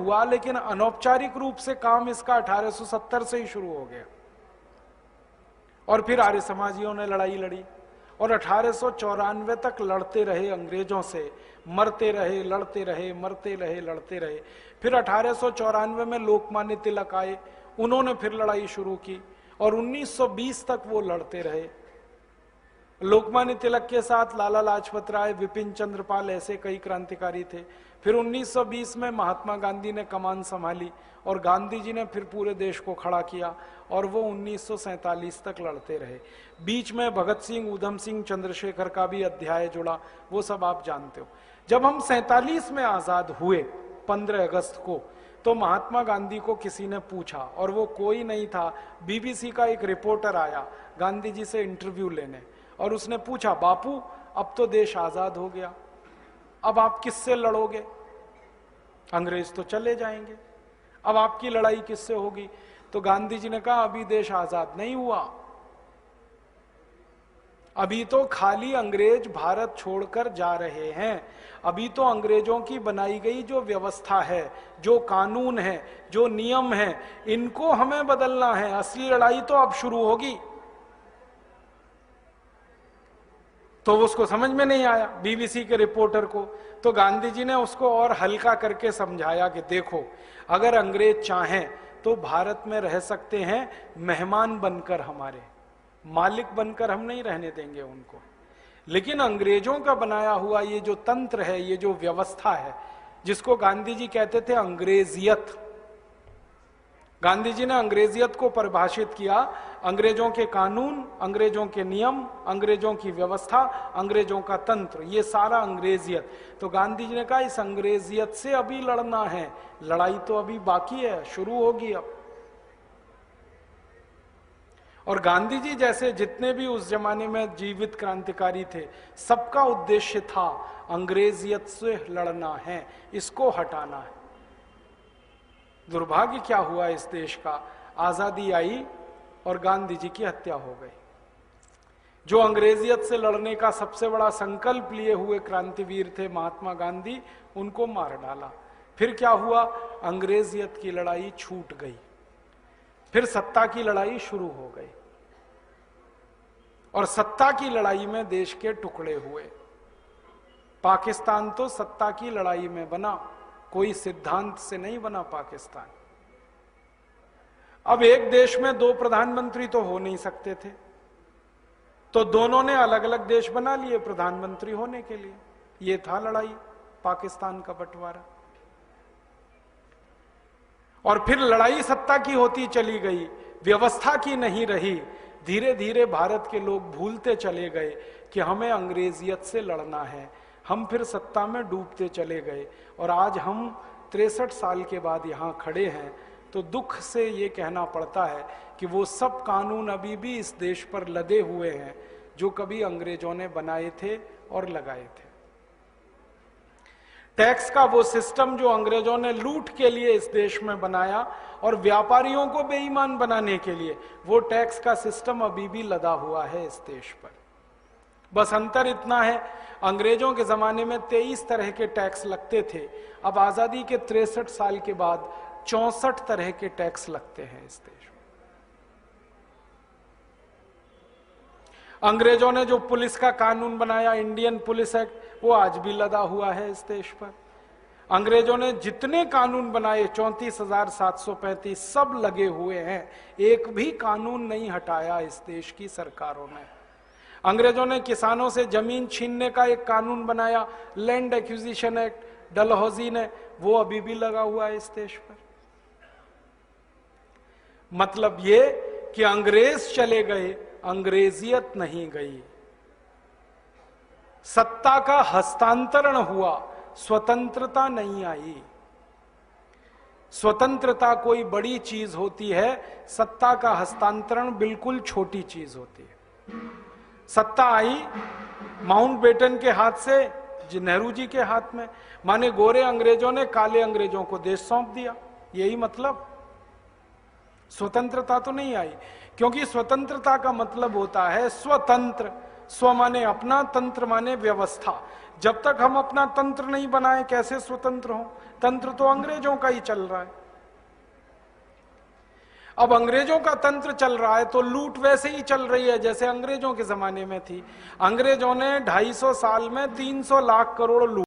हुआ, लेकिन अनौपचारिक रूप से काम इसका 1870 से ही शुरू हो गया। और फिर आर्य समाजियों ने लड़ाई लड़ी और 1894 तक लड़ते रहे अंग्रेजों से, मरते रहे, लड़ते रहे, मरते रहे, लड़ते रहे। फिर 1894 में लोकमान्य तिलक आए, उन्होंने फिर लड़ाई शुरू की और 1920 तक वो लड़ते रहे। लोकमान्य तिलक के साथ लाला लाजपत राय, विपिन चंद्र पाल, ऐसे कई क्रांतिकारी थे। फिर 1920 में महात्मा गांधी ने कमान संभाली और गांधी जी ने फिर पूरे देश को खड़ा किया और वो 1947 तक लड़ते रहे। बीच में भगत सिंह, ऊधम सिंह, चंद्रशेखर का भी अध्याय जुड़ा, वो सब आप जानते हो। जब हम 47 में आजाद हुए 15 अगस्त को, तो महात्मा गांधी को किसी ने पूछा, और वो कोई नहीं था, बीबीसी का एक रिपोर्टर आया गांधी जी से इंटरव्यू लेने, और उसने पूछा, बापू अब तो देश आजाद हो गया, अब आप किससे लड़ोगे? अंग्रेज तो चले जाएंगे, अब आपकी लड़ाई किससे होगी? तो गांधी जी ने कहा, अभी देश आजाद नहीं हुआ, अभी तो खाली अंग्रेज भारत छोड़कर जा रहे हैं। अभी तो अंग्रेजों की बनाई गई जो व्यवस्था है, जो कानून है, जो नियम है, इनको हमें बदलना है। असली लड़ाई तो अब शुरू होगी। तो उसको समझ में नहीं आया बीबीसी के रिपोर्टर को। तो गांधी जी ने उसको और हल्का करके समझाया कि देखो, अगर अंग्रेज चाहें तो भारत में रह सकते हैं, मेहमान बनकर, हमारे मालिक बनकर हम नहीं रहने देंगे उनको। लेकिन अंग्रेजों का बनाया हुआ ये जो तंत्र है, ये जो व्यवस्था है, जिसको गांधी जी कहते थे अंग्रेजियत, गांधी जी ने अंग्रेजियत को परिभाषित किया, अंग्रेजों के कानून, अंग्रेजों के नियम, अंग्रेजों की व्यवस्था, अंग्रेजों का तंत्र, ये सारा अंग्रेजियत। तो गांधी जी ने कहा, इस अंग्रेजियत से अभी लड़ना है, लड़ाई तो अभी बाकी है, शुरू होगी अब। और गांधी जी जैसे जितने भी उस जमाने में जीवित क्रांतिकारी थे, सबका उद्देश्य था अंग्रेजियत से लड़ना है, इसको हटाना है। दुर्भाग्य क्या हुआ इस देश का, आजादी आई और गांधी जी की हत्या हो गई। जो अंग्रेजियत से लड़ने का सबसे बड़ा संकल्प लिए हुए क्रांतिवीर थे महात्मा गांधी, उनको मार डाला। फिर क्या हुआ, अंग्रेजियत की लड़ाई छूट गई, फिर सत्ता की लड़ाई शुरू हो गई, और सत्ता की लड़ाई में देश के टुकड़े हुए। पाकिस्तान तो सत्ता की लड़ाई में बना, कोई सिद्धांत से नहीं बना पाकिस्तान। अब एक देश में दो प्रधानमंत्री तो हो नहीं सकते थे, तो दोनों ने अलग अलग देश बना लिए प्रधानमंत्री होने के लिए। यह था लड़ाई, पाकिस्तान का बंटवारा। और फिर लड़ाई सत्ता की होती चली गई, व्यवस्था की नहीं रही। धीरे धीरे भारत के लोग भूलते चले गए कि हमें अंग्रेजियत से लड़ना है। हम फिर सत्ता में डूबते चले गए, और आज हम 63 साल के बाद यहां खड़े हैं, तो दुख से ये कहना पड़ता है कि वो सब कानून अभी भी इस देश पर लदे हुए हैं जो कभी अंग्रेजों ने बनाए थे और लगाए थे। टैक्स का वो सिस्टम जो अंग्रेजों ने लूट के लिए इस देश में बनाया और व्यापारियों को बेईमान बनाने के लिए, वो टैक्स का सिस्टम अभी भी लदा हुआ है इस देश पर। बस अंतर इतना है, अंग्रेजों के जमाने में 23 तरह के टैक्स लगते थे, अब आजादी के 63 साल के बाद 64 तरह के टैक्स लगते हैं इस देश में। अंग्रेजों ने जो पुलिस का कानून बनाया, इंडियन पुलिस एक्ट, वो आज भी लदा हुआ है इस देश पर। अंग्रेजों ने जितने कानून बनाए 34,735 सब लगे हुए हैं, एक भी कानून नहीं हटाया इस देश की सरकारों ने। अंग्रेजों ने किसानों से जमीन छीनने का एक कानून बनाया, लैंड एक्विजिशन एक्ट, डलहौजी ने, वो अभी भी लगा हुआ है इस देश पर। मतलब ये कि अंग्रेज चले गए, अंग्रेजियत नहीं गई। सत्ता का हस्तांतरण हुआ, स्वतंत्रता नहीं आई। स्वतंत्रता कोई बड़ी चीज होती है, सत्ता का हस्तांतरण बिल्कुल छोटी चीज होती है। सत्ता आई माउंटबेटन के हाथ से, नेहरू जी के हाथ में, माने गोरे अंग्रेजों ने काले अंग्रेजों को देश सौंप दिया, यही मतलब। स्वतंत्रता तो नहीं आई, क्योंकि स्वतंत्रता का मतलब होता है स्वतंत्र। स्व माने अपना, तंत्र माने व्यवस्था। जब तक हम अपना तंत्र नहीं बनाए कैसे स्वतंत्र हो? तंत्र तो अंग्रेजों का ही चल रहा है। अब अंग्रेजों का तंत्र चल रहा है तो लूट वैसे ही चल रही है जैसे अंग्रेजों के जमाने में थी। अंग्रेजों ने 250 साल में 300 लाख करोड़ लूट